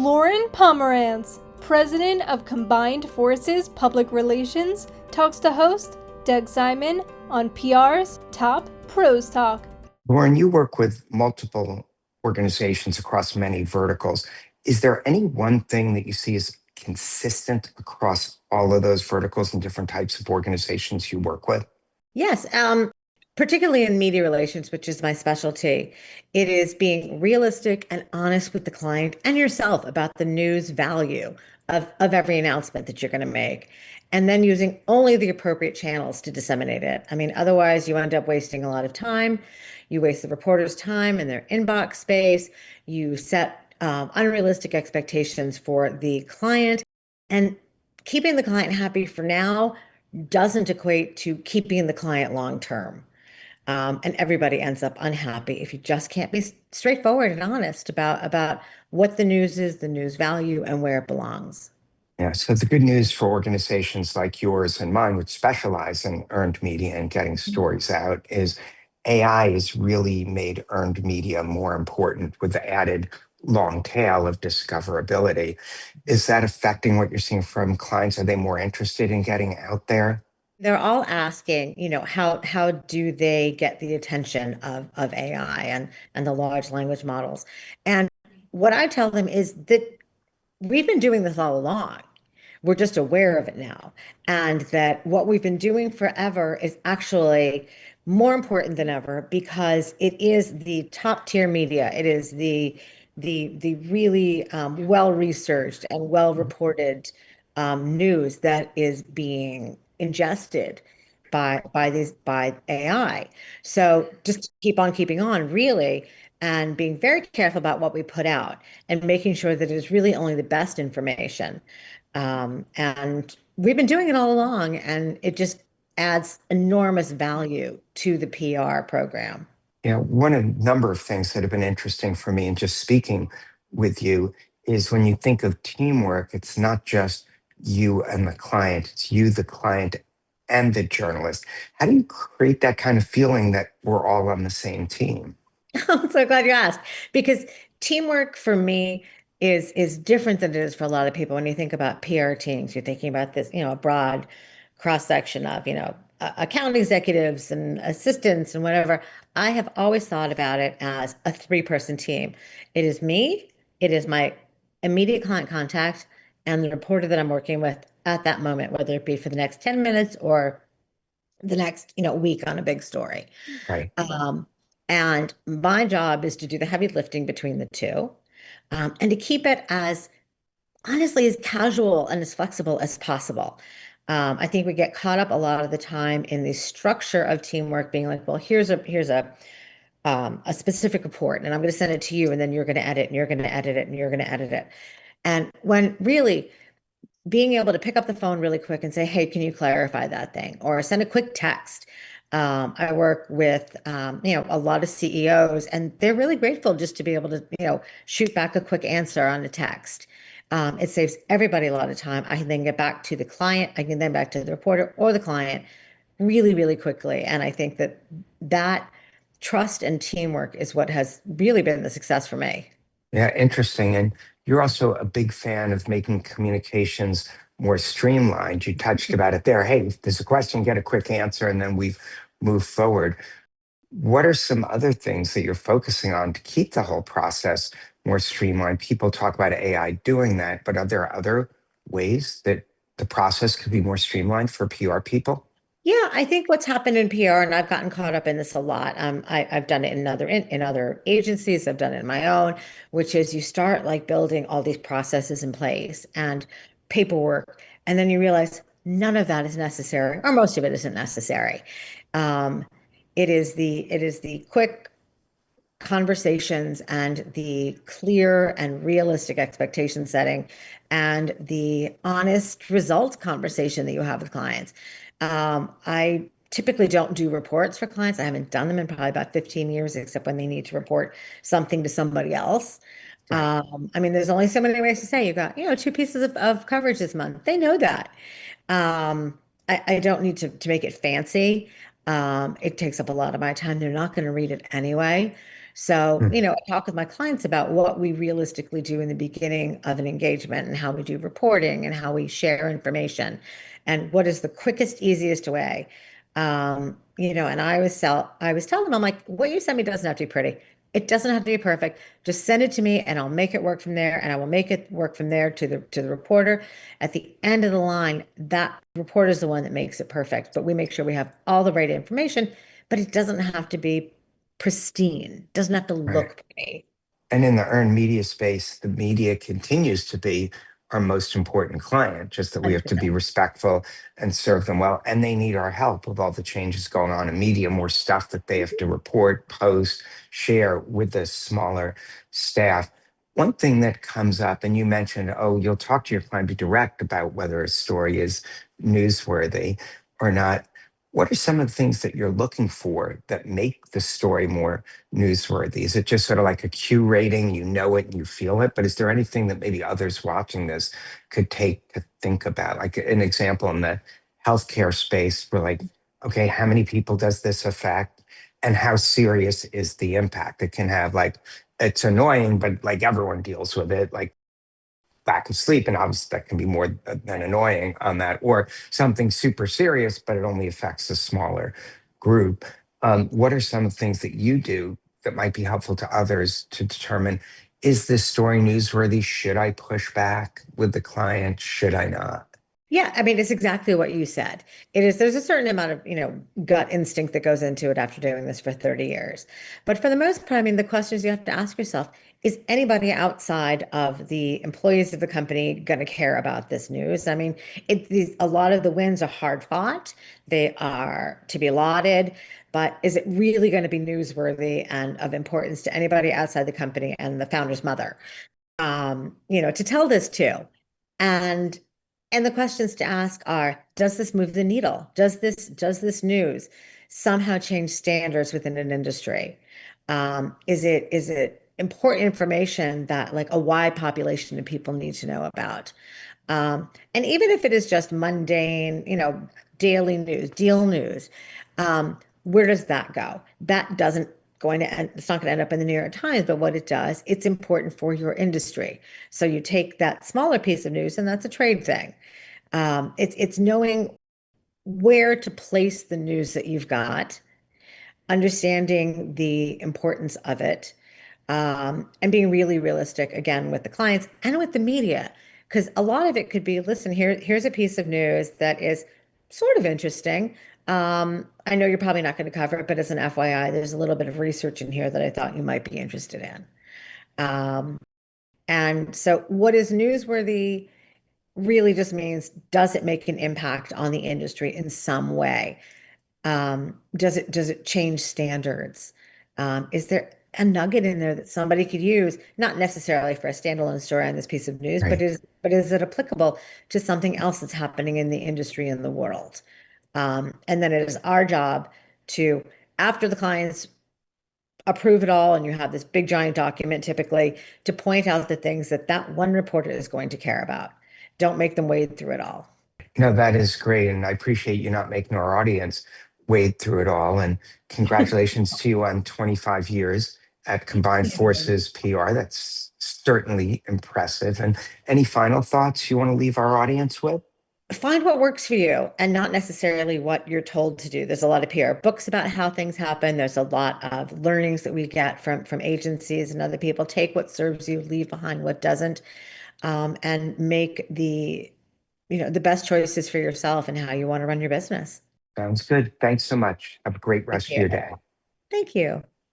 Loren Pomerantz, president of Combined Forces Public Relations, talks to host Doug Simon on PR's Top Pros Talk. Loren, you work with multiple organizations across many verticals. Is there any one thing that you see as consistent across all of those verticals and different types of organizations you work with? Yes, particularly in media relations, which is my specialty, it is being realistic and honest with the client and yourself about the news value of every announcement that you're going to make, and then using only the appropriate channels to disseminate it. I mean, otherwise you end up wasting a lot of time. You waste the reporter's time and their inbox space. You set unrealistic expectations for the client, and keeping the client happy for now doesn't equate to keeping the client long term. And everybody ends up unhappy if you just can't be straightforward and honest about what the news is, the news value, and where it belongs. Yeah, so the good news for organizations like yours and mine, which specialize in earned media and getting stories out, is AI has really made earned media more important with the added long tail of discoverability. Is that affecting what you're seeing from clients? Are they more interested in getting out there? They're all asking, how do they get the attention of AI and the large language models? And what I tell them is that we've been doing this all along. We're just aware of it now. And that what we've been doing forever is actually more important than ever because it is the top tier media. It is the really well-researched and well-reported news that is being ingested by AI. So just keep on keeping on, really, and being very careful about what we put out and making sure that it is really only the best information. And we've been doing it all along, and it just adds enormous value to the PR program. Yeah, one of a number of things that have been interesting for me in just speaking with you is when you think of teamwork, it's not just you and the client, it's you, the client, and the journalist. How do you create that kind of feeling that we're all on the same team? I'm so glad you asked because teamwork for me is different than it is for a lot of people. When you think about PR teams, you're thinking about this, a broad cross section of, account executives and assistants and whatever. I have always thought about it as a three-person team. It is me, it is my immediate client contact, and the reporter that I'm working with at that moment, whether it be for the next 10 minutes or the next, week on a big story. Right. And my job is to do the heavy lifting between the two, and to keep it as honestly as casual and as flexible as possible. I think we get caught up a lot of the time in the structure of teamwork, being like, well, here's a specific report, and I'm going to send it to you, and then you're going to edit, and you're going to edit it, and you're going to edit it. And when really being able to pick up the phone really quick and say, hey, can you clarify that thing? Or send a quick text. I work with, a lot of CEOs, and they're really grateful just to be able to, shoot back a quick answer on a text. It saves everybody a lot of time. I can then get back to the client. I can then back to the reporter or the client really, really quickly. And I think that trust and teamwork is what has really been the success for me. Yeah, interesting. And you're also a big fan of making communications more streamlined. You touched about it there. Hey, if there's a question, get a quick answer, and then we move forward. What are some other things that you're focusing on to keep the whole process more streamlined? People talk about AI doing that, but are there other ways that the process could be more streamlined for PR people? Yeah, I think what's happened in PR, and I've gotten caught up in this a lot. I've done it in other agencies. I've done it in my own, which is you start like building all these processes in place and paperwork, and then you realize none of that is necessary, or most of it isn't necessary. Um, it is the quick conversations and the clear and realistic expectation setting and the honest results conversation that you have with clients. I typically don't do reports for clients. I haven't done them in probably about 15 years, except when they need to report something to somebody else. I mean, there's only so many ways to say you got, two pieces of coverage this month. They know that. I don't need to make it fancy. It takes up a lot of my time. They're not going to read it anyway. So, Hmm. I talk with my clients about what we realistically do in the beginning of an engagement and how we do reporting and how we share information and what is the quickest, easiest way. And I was telling them, I'm like, what you send me doesn't have to be pretty. It doesn't have to be perfect. Just send it to me and I'll make it work from there. And I will make it work from there to the reporter. At the end of the line, that reporter is the one that makes it perfect. But we make sure we have all the right information, but it doesn't have to be pristine. Doesn't have to Right. look pretty. And in the earned media space, the media continues to be our most important client, just that we have to be 100%. respectful and serve them well. And they need our help with all the changes going on in media, more stuff that they have to report, post, share with the smaller staff. One thing that comes up, and you mentioned, oh, you'll talk to your client, be direct about whether a story is newsworthy or not. What are some of the things that you're looking for that make the story more newsworthy? Is it just sort of like a Q rating? You know it and you feel it, but is there anything that maybe others watching this could take to think about? Like an example in the healthcare space, we're like, okay, how many people does this affect? And how serious is the impact? It can have like, it's annoying, but like everyone deals with it. Like lack of sleep, and obviously that can be more than annoying on that, or something super serious, but it only affects a smaller group. What are some of the things that you do that might be helpful to others to determine, is this story newsworthy? Should I push back with the client? Should I not? Yeah, I mean, it's exactly what you said. There's a certain amount of, gut instinct that goes into it after doing this for 30 years. But for the most part, I mean, the questions you have to ask yourself, is anybody outside of the employees of the company going to care about this news? I mean, a lot of the wins are hard fought. They are to be lauded, but is it really going to be newsworthy and of importance to anybody outside the company and the founder's mother? To tell this to. And and the questions to ask are, does this move the needle? Does this news somehow change standards within an industry? Is it important information that like a wide population of people need to know about? And even if it is just mundane, daily news, deal news, where does that go? That doesn't going to end, it's not going to end up in the New York Times, but what it does, it's important for your industry. So you take that smaller piece of news, and that's a trade thing. It's knowing where to place the news that you've got, understanding the importance of it, and being really realistic again with the clients and with the media. Because a lot of it could be, listen, here's a piece of news that is sort of interesting. I know you're probably not going to cover it, but as an FYI, there's a little bit of research in here that I thought you might be interested in. Um, and so, what is newsworthy really just means, does it make an impact on the industry in some way? Does it change standards? Is there a nugget in there that somebody could use, not necessarily for a standalone story on this piece of news, but Right. is it applicable to something else that's happening in the industry and the world? And then it is our job to, after the clients approve it all, and you have this big giant document typically, to point out the things that that one reporter is going to care about. Don't make them wade through it all. No, that is great. And I appreciate you not making our audience wade through it all. And congratulations to you on 25 years at Combined Forces PR. That's certainly impressive. And any final thoughts you want to leave our audience with? Find what works for you and not necessarily what you're told to do. There's a lot of PR books about how things happen. There's a lot of learnings that we get from agencies and other people. Take what serves you, leave behind what doesn't, and make the best choices for yourself and how you want to run your business. Sounds good. Thanks so much. Have a great Thank rest of you. your day. Thank you.